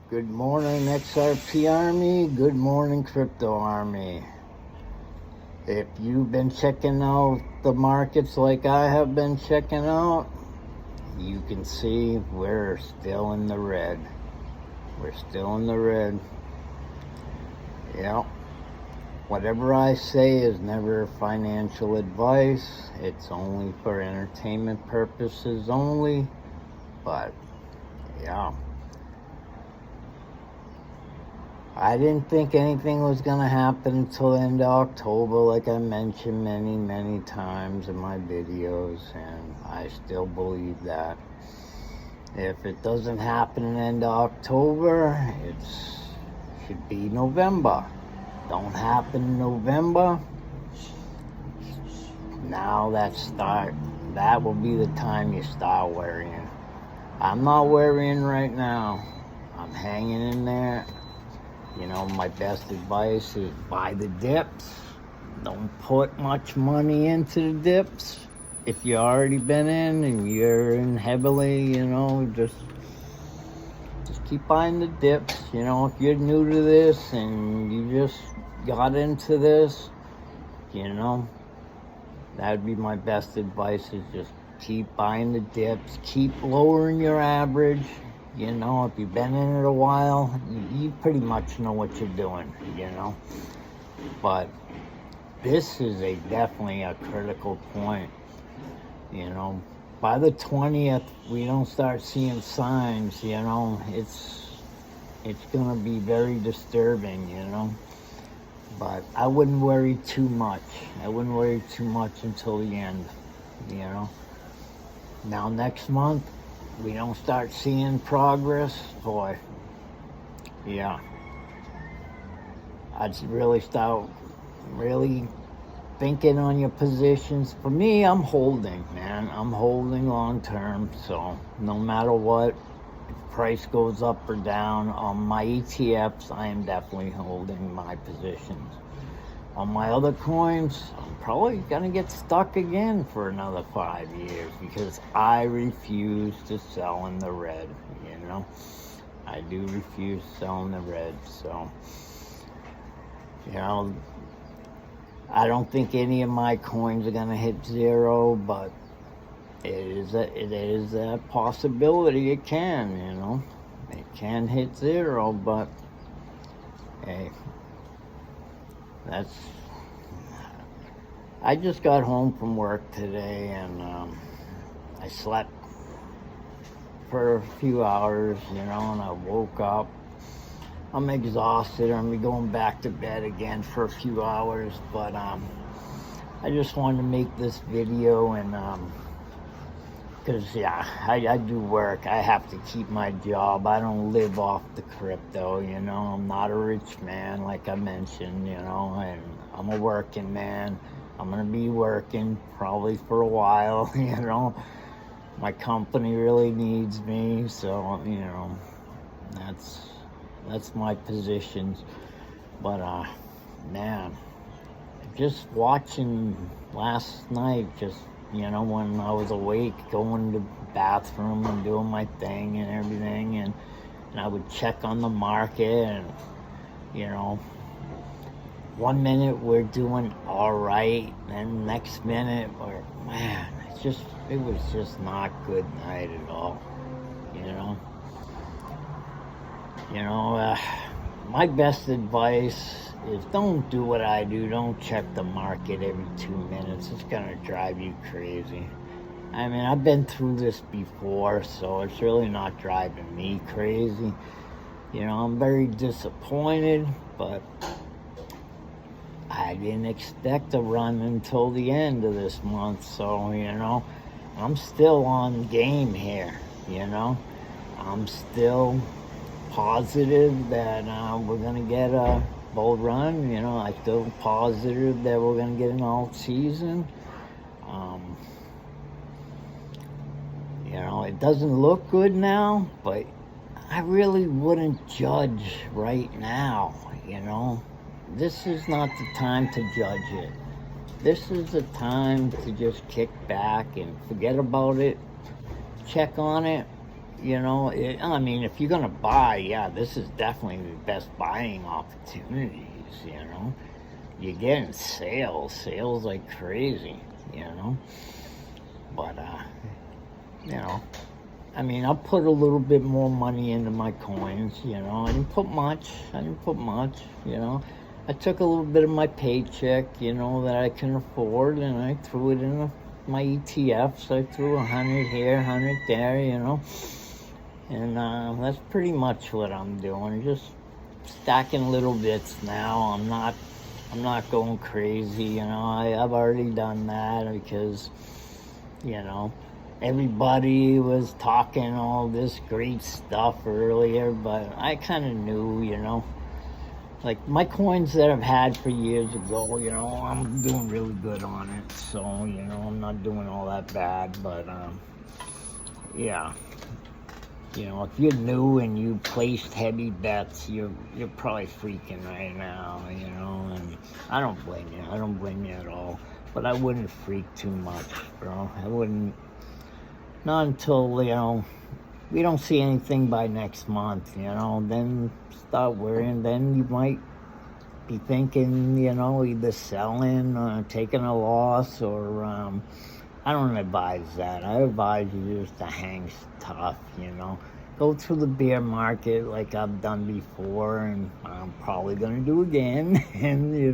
Good morning, XRP Army. Good morning, Crypto Army. If you've been checking out the markets like I have been checking out, you can see we're still in the red. We're still in the red. Yeah. Whatever I say is never financial advice. It's only for entertainment purposes only. But, yeah. I didn't think anything was going to happen until the end of October, like I mentioned many times in my videos, and I still believe that. If it doesn't happen in the end of October, it should be November. Don't happen in November, now that will be the time you start worrying. I'm not worrying right now. I'm hanging in there. You know, my best advice is buy the dips. Don't put much money into the dips. If you already been in and you're in heavily, you know, just keep buying the dips. You know, if you're new to this and you just got into this, you know, that'd be my best advice, is just keep buying the dips. Keep lowering your average. You know, if you've been in it a while, you pretty much know what you're doing, you know. But this is definitely a critical point, you know. By the 20th, we don't start seeing signs, you know. It's going to be very disturbing, you know. But I wouldn't worry too much. I wouldn't worry too much until the end, you know. Now, next month, we don't start seeing progress, boy, yeah, I'd really start thinking on your positions. For me, I'm holding, man. I'm holding long term, so no matter what, if price goes up or down, on my ETFs, I am definitely holding my positions. On my other coins, I'm probably gonna get stuck again for another 5 years because I refuse to sell in the red, you know. I do refuse to sell in the red, so, you know, I don't think any of my coins are gonna hit zero, but it is a possibility it can, you know. It can hit zero, but hey, I just got home from work today, and I slept for a few hours, you know, and I woke up. I'm exhausted. I'm gonna be going back to bed again for a few hours, but I just wanted to make this video, and because yeah, I do work. I have to keep my job. I don't live off the crypto, you know. I'm not a rich man, like I mentioned, you know, and I'm a working man. I'm gonna be working probably for a while, you know. My company really needs me, so, you know, that's my positions. But man, just watching last night, just, you know, when I was awake, going to the bathroom and doing my thing and everything, and I would check on the market, and, you know, 1 minute we're doing all right, and next minute man, it was just not good night at all, you know. My best advice is don't do what I do. Don't check the market every 2 minutes. It's gonna drive you crazy. I mean, I've been through this before, so it's really not driving me crazy. You know, I'm very disappointed, but I didn't expect to run until the end of this month, so, you know, I'm still on game here, you know. I'm still positive that we're going to get a bull run, you know. I'm still positive that we're going to get an alt season. You know, it doesn't look good now, but I really wouldn't judge right now, you know. This is not the time to judge it. This is the time to just kick back and forget about it. Check on it, You know, I mean, if you're gonna buy, yeah, this is definitely the best buying opportunities. You know, you're getting sales like crazy. You know, but you know, I mean, I put a little bit more money into my coins. You know, I didn't put much. You know, I took a little bit of my paycheck, you know, that I can afford, and I threw it in my ETFs. I threw 100 here, 100 there. You know. And that's pretty much what I'm doing. Just stacking little bits now. I'm not going crazy. You know, I've already done that because, you know, everybody was talking all this great stuff earlier, but I kind of knew, you know, like my coins that I've had for years ago, you know, I'm doing really good on it. So, you know, I'm not doing all that bad, but yeah. You know, if you're new and you placed heavy bets, you're probably freaking right now, you know, and I don't blame you at all, but I wouldn't freak too much, bro. I wouldn't, not until, you know, we don't see anything by next month, you know, then start worrying, then you might be thinking, you know, either selling or taking a loss or, I don't advise that. I advise you just to hang tough, you know. Go through the bear market like I've done before, and I'm probably going to do again. And, you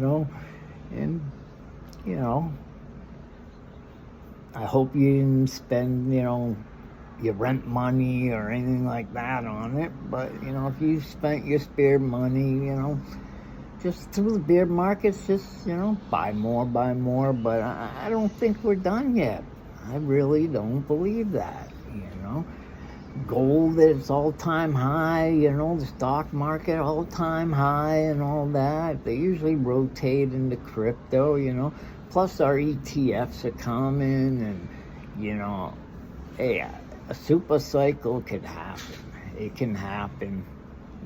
know, I hope you didn't spend, you know, your rent money or anything like that on it. But, you know, if you spent your spare money, you know, just through the bear markets, just, you know, buy more. But I don't think we're done yet. I really don't believe that, you know. Gold at its all-time high, you know, the stock market all-time high and all that. They usually rotate into crypto, you know. Plus our ETFs are coming and, you know, hey, a super cycle could happen. It can happen,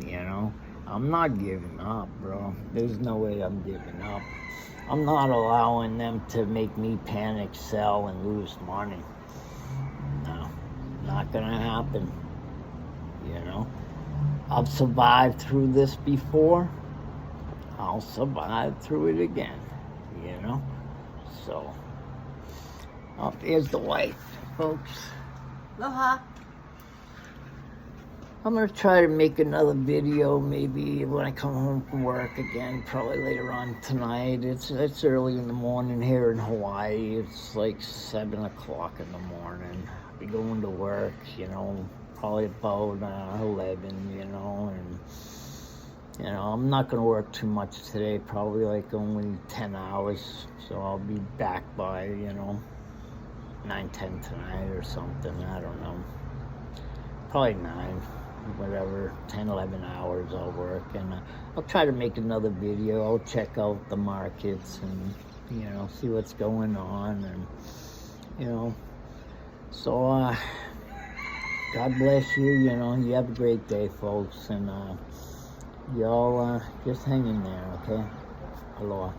you know. I'm not giving up, bro. There's no way I'm giving up. I'm not allowing them to make me panic sell and lose money. No, not gonna happen. You know, I've survived through this before. I'll survive through it again. You know, so here's the wife, folks. Aloha. I'm going to try to make another video maybe when I come home from work again, probably later on tonight. It's early in the morning here in Hawaii. It's like 7 o'clock in the morning. I'll be going to work, you know, probably about 11, you know, and, you know, I'm not going to work too much today, probably like only 10 hours, so I'll be back by, you know, 9, 10 tonight or something, I don't know, probably 9. Whatever, 10, 11 hours I'll work, and I'll try to make another video. I'll check out the markets and, you know, see what's going on, and, you know, so, God bless you, you know, you have a great day, folks, and, y'all, just hang in there, okay? Aloha.